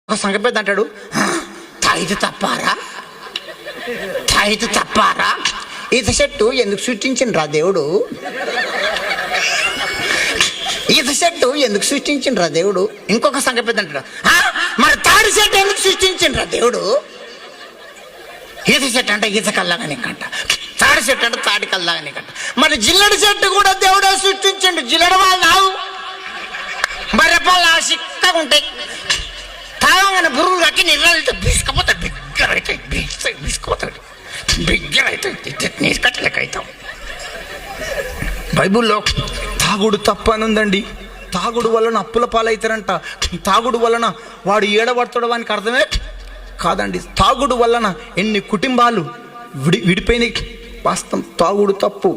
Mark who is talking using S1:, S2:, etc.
S1: ఒక సంగ పెద్ద అంటాడు, తాయిదు తప్పారా, తాయిదు తప్పారా, ఈత చెట్టు ఎందుకు సృష్టించిండ్రా దేవుడు, ఈత చెట్టు ఎందుకు సృష్టించిండ్రా దేవుడు. ఇంకొక సంగ పెద్ద అంటాడు, మరి తాడి చెట్టు ఎందుకు సృష్టించిండ్రా దేవుడు. ఈత చెట్టు అంటే ఈత కల్లాగా నీకంట, తాడి చెట్టు అంటే తాడి కల్లాగా నీకంట. మరి జిల్లడి చెట్టు కూడా దేవుడే సృష్టించండు. జిల్లడి వాళ్ళు నావు బర్రెపాలు చిక్కగా ఉంటాయి, తాగగానే బురుగులు కట్టి నీళ్ళతో బిసుకపోతాడు, బిగ్గరైతాయి, బిసుకుపోతాడు, బిగ్గరైతాయి, నీరు కట్టలేక అవుతాం. బైబుల్లో తాగుడు తప్పనుందండి. తాగుడు వలన అప్పుల పాలవుతారంట. తాగుడు వలన వాడు ఏడబడతాడు వానికి అర్థమే కాదండి. తాగుడు వలన ఎన్ని కుటుంబాలు విడిపోయినాయి. వాస్తవం, తాగుడు తప్పు.